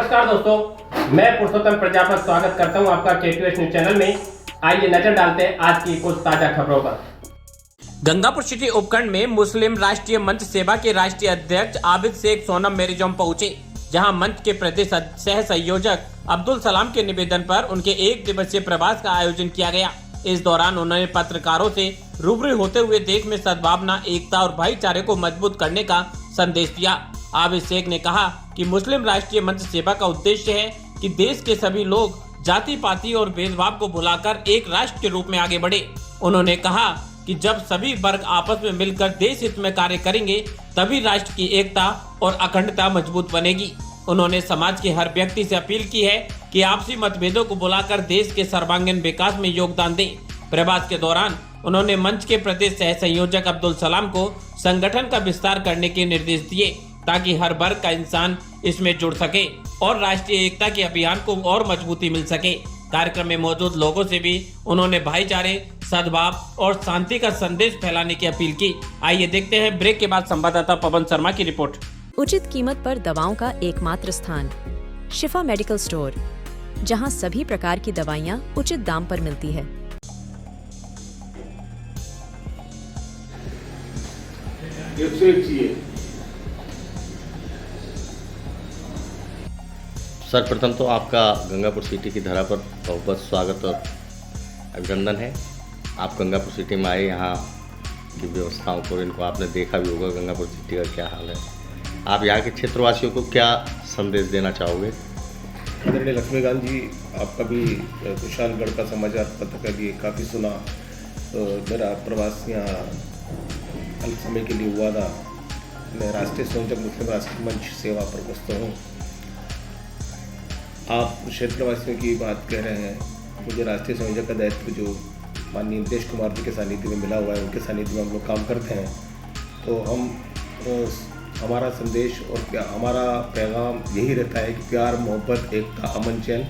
नमस्कार दोस्तों, मैं पुरुषोत्तम प्रजापति स्वागत करता हूं आपका K2S न्यूज चैनल में। आइए नजर डालते हैं आज की कुछ ताजा खबरों पर। गंगापुर सिटी उपखंड में मुस्लिम राष्ट्रीय मंच सेवा के राष्ट्रीय अध्यक्ष आबिद शेख सोनम मेरिजम पहुंचे, जहां मंच के प्रदेश सह संयोजक अब्दुल सलाम के निवेदन पर उनके 1 दिवसीय प्रवास का आयोजन किया गया। इस दौरान उन्होंने पत्रकारों से रूबरू होते हुए देश में सद्भावना, एकता और भाईचारे को मजबूत करने का संदेश दिया। आबिद शेख ने कहा कि मुस्लिम राष्ट्रीय मंच सेवा का उद्देश्य है कि देश के सभी लोग जाति पाति और भेदभाव को भुलाकर एक राष्ट्र के रूप में आगे बढ़े। उन्होंने कहा कि जब सभी वर्ग आपस में मिलकर देश हित में कार्य करेंगे तभी राष्ट्र की एकता और अखंडता मजबूत बनेगी। उन्होंने समाज के हर व्यक्ति से अपील की है कि आपसी मतभेदों को भुलाकर देश के सर्वांगीण विकास में योगदान दें। प्रवास के दौरान उन्होंने मंच के प्रदेश सह संयोजक अब्दुल सलाम को संगठन का विस्तार करने के निर्देश दिए ताकि हर वर्ग का इंसान इसमें जुड़ सके और राष्ट्रीय एकता के अभियान को और मजबूती मिल सके। कार्यक्रम में मौजूद लोगों से भी उन्होंने भाईचारे, सद्भाव और शांति का संदेश फैलाने की अपील की। आइए देखते हैं ब्रेक के बाद संवाददाता पवन शर्मा की रिपोर्ट। उचित कीमत पर दवाओं का एकमात्र स्थान शिफा मेडिकल स्टोर, जहां सभी प्रकार की दवाइयां उचित दाम पर मिलती है। सर्वप्रथम तो आपका गंगापुर सिटी की धरा पर बहुत बहुत स्वागत और अभिनंदन है। आप गंगापुर सिटी में आए, यहाँ की व्यवस्थाओं को इनको आपने देखा भी होगा, गंगापुर सिटी का क्या हाल है। आप यहाँ के क्षेत्रवासियों को क्या संदेश देना चाहोगे? आदरणीय लक्ष्मीकांत जी, आपका भी कुशालगढ़ का समाचार पत्र का भी काफ़ी सुना। तो मेरा प्रवास यहाँ अल्प समय के लिए हुआ था। मैं राष्ट्रीय संयोजक मुस्लिम राष्ट्रीय मंच सेवा प्रकोष्ठ हूँ। आप क्षेत्रवासियों की बात कह रहे हैं। मुझे राष्ट्रीय संयोजक का दायित्व जो माननीय नीतीश कुमार जी के सानिध्य में मिला हुआ है, उनके सानिध्य में हम लोग काम करते हैं। तो हमारा संदेश और क्या हमारा पैगाम यही रहता है कि प्यार, मोहब्बत, एकता, अमन, चैन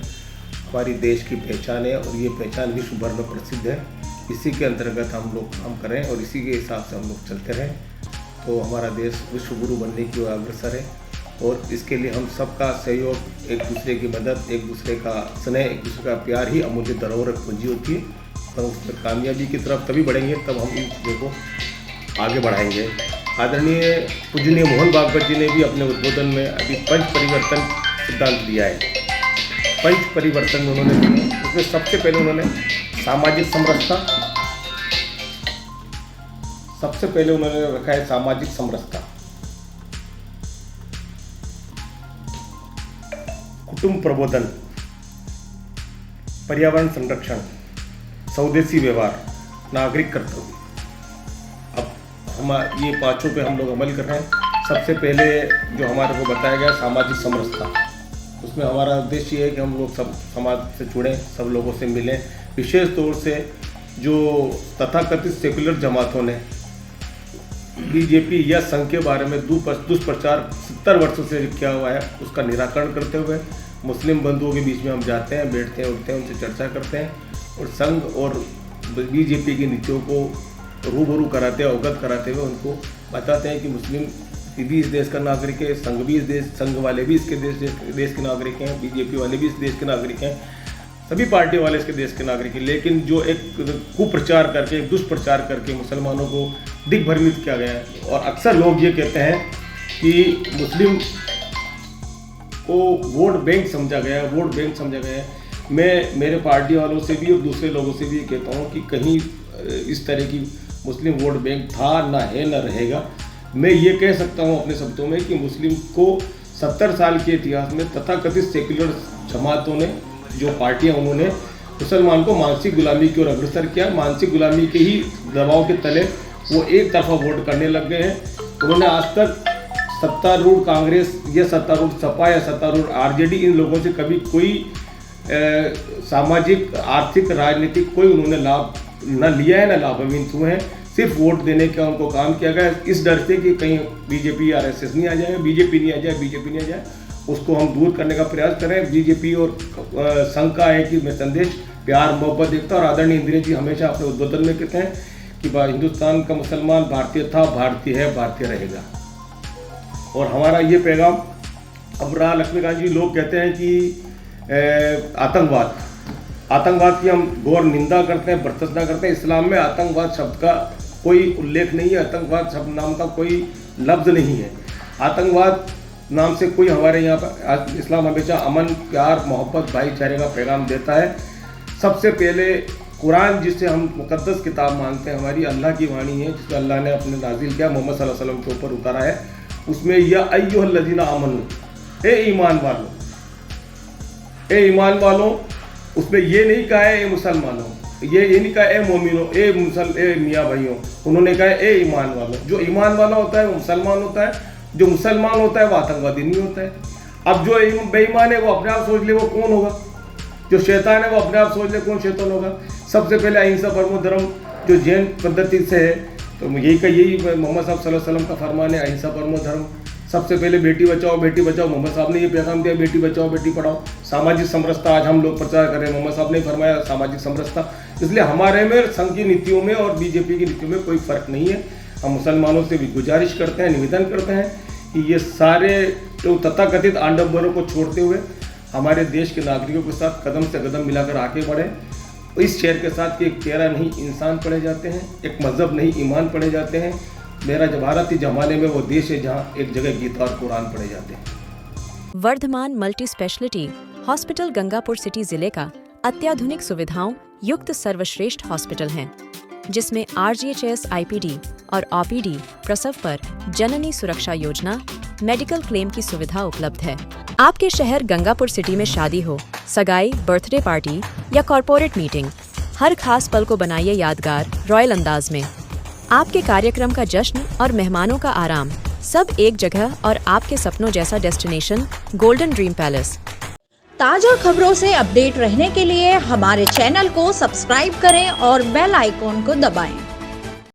हमारी देश की पहचान है और ये पहचान विश्व भर में प्रसिद्ध है। इसी के अंतर्गत हम लोग काम करें और इसी के हिसाब से हम लोग चलते रहें तो हमारा देश विश्व गुरु बनने की ओर अग्रसर है। और इसके लिए हम सबका सहयोग, एक दूसरे की मदद, एक दूसरे का स्नेह, एक दूसरे का प्यार ही अमूल्य धरोहर पूंजी होती है। तो उसमें कामयाबी की तरफ तभी बढ़ेंगे तब हम इन चीज़ों को आगे बढ़ाएंगे। आदरणीय पूजनीय मोहन भागवत जी ने भी अपने उद्बोधन में अभी पंच परिवर्तन सिद्धांत दिया है। पंच परिवर्तन में उन्होंने उसमें सबसे पहले उन्होंने सामाजिक समरसता, सबसे पहले उन्होंने रखा है सामाजिक समरसता, कुटुंब प्रबोधन, पर्यावरण संरक्षण, स्वदेशी व्यवहार, नागरिक कर्तव्य। अब हम ये पांचों पे हम लोग अमल कर रहे हैं। सबसे पहले जो हमारे को बताया गया सामाजिक समरसता, उसमें हमारा उद्देश्य ये है कि हम लोग सब समाज से जुड़ें, सब लोगों से मिलें। विशेष तौर से जो तथाकथित सेकुलर जमातों ने बीजेपी या संघ के बारे में दुष्प्रचार 70 वर्षों से किया हुआ है, उसका निराकरण करते हुए मुस्लिम बंधुओं के बीच में हम जाते हैं, बैठते हैं, उठते हैं, उनसे चर्चा करते हैं और संघ और बीजेपी की नीतियों को रूबरू कराते, अवगत कराते हुए उनको बताते हैं कि मुस्लिम भी इस देश का नागरिक है, संघ भी इस देश, संघ वाले भी इसके देश के नागरिक हैं, बीजेपी वाले भी इस देश के नागरिक हैं, सभी पार्टी वाले इसके देश के नागरिक हैं। लेकिन जो एक कुप्रचार करके, दुष्प्रचार करके मुसलमानों को दिग्भ्रमित किया गया है। और अक्सर लोग ये कहते हैं कि मुस्लिम को वोट बैंक समझा गया है, वोट बैंक समझा गया है। मैं मेरे पार्टी वालों से भी और दूसरे लोगों से भी ये कहता हूँ कि कहीं इस तरह की मुस्लिम वोट बैंक था, ना है, ना रहेगा। मैं ये कह सकता हूँ अपने शब्दों में कि मुस्लिम को 70 साल के इतिहास में तथाकथित सेक्युलर जमातों ने, जो पार्टियाँ, उन्होंने मुसलमान को मानसिक गुलामी की ओर अग्रसर किया। मानसिक गुलामी के ही दबाव के तले वो एक तरफा वोट करने लग गए हैं। उन्होंने आज तक सत्तारूढ़ कांग्रेस या सत्तारूढ़ सपा या सत्तारूढ़ आरजेडी, इन लोगों से कभी कोई सामाजिक, आर्थिक, राजनीतिक कोई उन्होंने लाभ न लिया है, न लाभान्वित हुए हैं। सिर्फ वोट देने का उनको काम किया गया, इस डर से कि कहीं बीजेपी आरएसएस नहीं आ जाए, बीजेपी नहीं आ जाए, उसको हम दूर करने का प्रयास करें। बीजेपी और संघ का है कि मैं संदेश प्यार, मोहब्बत, एकता। और आदरणीय इंदिरा जी हमेशा अपने उद्बोधन में कहते हैं कि हिंदुस्तान का मुसलमान भारतीय था, भारतीय है, भारतीय रहेगा। और हमारा ये पैगाम अब रहा लक्ष्मीकांत जी, लोग कहते हैं कि आतंकवाद की हम घोर निंदा करते हैं, भर्त्सना करते हैं। इस्लाम में आतंकवाद शब्द का कोई उल्लेख नहीं है, आतंकवाद शब्द नाम का कोई लफ्ज़ नहीं है। आतंकवाद नाम से कोई हमारे यहाँ पर, इस्लाम हमेशा अमन, प्यार, मोहब्बत, भाईचारे का पैगाम देता है। सबसे पहले कुरान, जिसे हम मुकद्दस किताब मानते हैं, हमारी अल्लाह की वाणी है, जिसको अल्लाह ने अपने नाजिल किया, मोहम्मद सल्लल्लाहु अलैहि वसल्लम के ऊपर उतारा है। उसमें या अय्युहल्लज़ीना आमनू, ए ईमान वालों, ए ईमान वालों, उसमें ये नहीं कहा है ए मुसलमानों, ये नहीं कहा ए मोमिनों, ए मियाँ भाइयों, उन्होंने कहा ए ईमान वालों। जो ईमान वाला होता है वो मुसलमान होता है, जो मुसलमान होता है वो आतंकवादी नहीं होता है। अब जो बेईमान है वो अपने आप सोच ले वो कौन होगा, जो शैतान है वो अपने आप सोच ले कौन शैतान होगा। सबसे पहले अहिंसा परमो धर्म जो जैन पद्धति से है, तो यही मोहम्मद साहब सल्लल्लाहु अलैहि वसल्लम का फरमान है, अहिंसा परमो धर्म। सबसे पहले बेटी बचाओ, मोहम्मद साहब ने ये पैगाम दिया, बेटी बचाओ बेटी पढ़ाओ। सामाजिक समरसता आज हम लोग प्रचार कर रहे हैं, मोहम्मद साहब ने फरमाया सामाजिक समरसता। इसलिए हमारे में संघ की नीतियों में और बीजेपी की नीतियों में कोई फर्क नहीं है। हम मुसलमानों से भी गुजारिश करते हैं, निवेदन करते हैं कि ये सारे जो तथाकथित आडंबरों को छोड़ते हुए हमारे देश के नागरिकों के साथ कदम से कदम मिलाकर आगे बढ़े। इस शेर के साथ कि एक चेहरा नहीं इंसान पढ़े जाते हैं, एक मजहब नहीं ईमान पढ़े जाते हैं। मेरा जो भारत जमाने में वो देश है जहाँ एक जगह गीता और कुरान पढ़े जाते हैं। Vardhaman multi speciality hospital Gangapur city जिले का अत्याधुनिक सुविधाओं युक्त सर्वश्रेष्ठ हॉस्पिटल है, जिसमें RGHS IPD और OPD, प्रसव पर जननी सुरक्षा योजना, मेडिकल क्लेम की सुविधा उपलब्ध है। आपके शहर गंगापुर सिटी में शादी हो, सगाई, बर्थडे पार्टी या कॉर्पोरेट मीटिंग, हर खास पल को बनाइए यादगार रॉयल अंदाज में। आपके कार्यक्रम का जश्न और मेहमानों का आराम, सब एक जगह और आपके सपनों जैसा डेस्टिनेशन गोल्डन ड्रीम पैलेस। ताज़ा खबरों से अपडेट रहने के लिए हमारे चैनल को सब्सक्राइब करें और बेल आइकॉन को दबाएं।